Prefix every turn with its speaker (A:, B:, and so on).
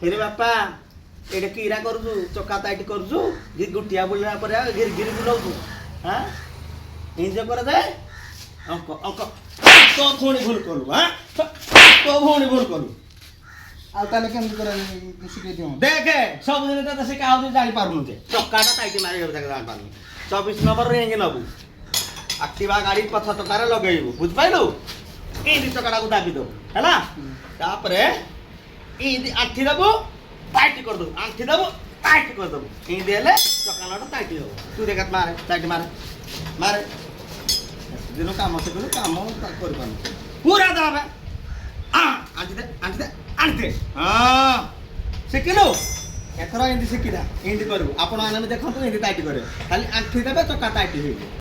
A: ହେରେ ବାପା ଏଇଟା କିରା କରୁଛୁ ଚକା ତାଇଟି କରୁଛୁ ଗୋଟିଆ ବୁଲିଲା ପରେ ଘିରି ଘିରି ବୁଲାଉଛୁ ହଁ ଏମିତି କରାଯାଏ ଅଙ୍କ ଅଙ୍କ ତୋ ଭଉଣୀ ଭୁଲ କଲୁ ହଁ ତୋ ଭଉଣୀ ଭୁଲ କଲୁ
B: ଆଉ ତାହେଲେ କେମିତି କରା ଶିଖେଇ ଦିଅ
A: ଦେଖେ ସବୁଦିନ ତତେ ସେ କାହା ଜାଣିପାରୁନୁ ଯେ ଚକାଟା ତାଇଟି ମାରିବାକୁ ତାকে ଜାଣିପାରୁନୁ 24 ନମ୍ବର ରିଙ୍ଗ ନବୁ ଆକ୍ଟିଭା ଗାଡ଼ି ପଛ ଚକାରେ ଲଗେଇବୁ ବୁଝିପାରିଲୁ ଏମିତି ଚକାଟାକୁ ଦାବି ଦେବୁ ହେଲା ତାପରେ ଏମିତି ଆଣ୍ଠି ଦେବୁ ଟାଇଟ୍ କରିଦେବୁ ଆଣ୍ଠି ଦେବୁ ଟାଇଟ୍ କରିଦେବୁ ଏମିତି ହେଲେ ଚକାଟା ଟାଇଟ୍ ହେବ ତୁ ଦେଖ ମାରେ ଟାଇଟ୍ ମାରେ ମାରେ ଦିନ କାମ ଶିଖିଲୁ କାମ କରିପାରୁନୁ ପୁରା ଦେବା ଆଣ୍ଠି ଦେ ଆଣ୍ଠି ଦେ ଆଣ୍ଠି ଦେ ହଁ ଶିଖିଲୁ ଏଥର ଏମିତି ଶିଖିଲା ଏମିତି କରିବୁ ଆପଣ ମାନେ ଦେଖନ୍ତୁ ଏମିତି ଟାଇଟ୍ କରିବେ ଖାଲି ଆଣ୍ଠି ଦେବେ ଚକା ଟାଇଟ୍ ହେଇଯିବ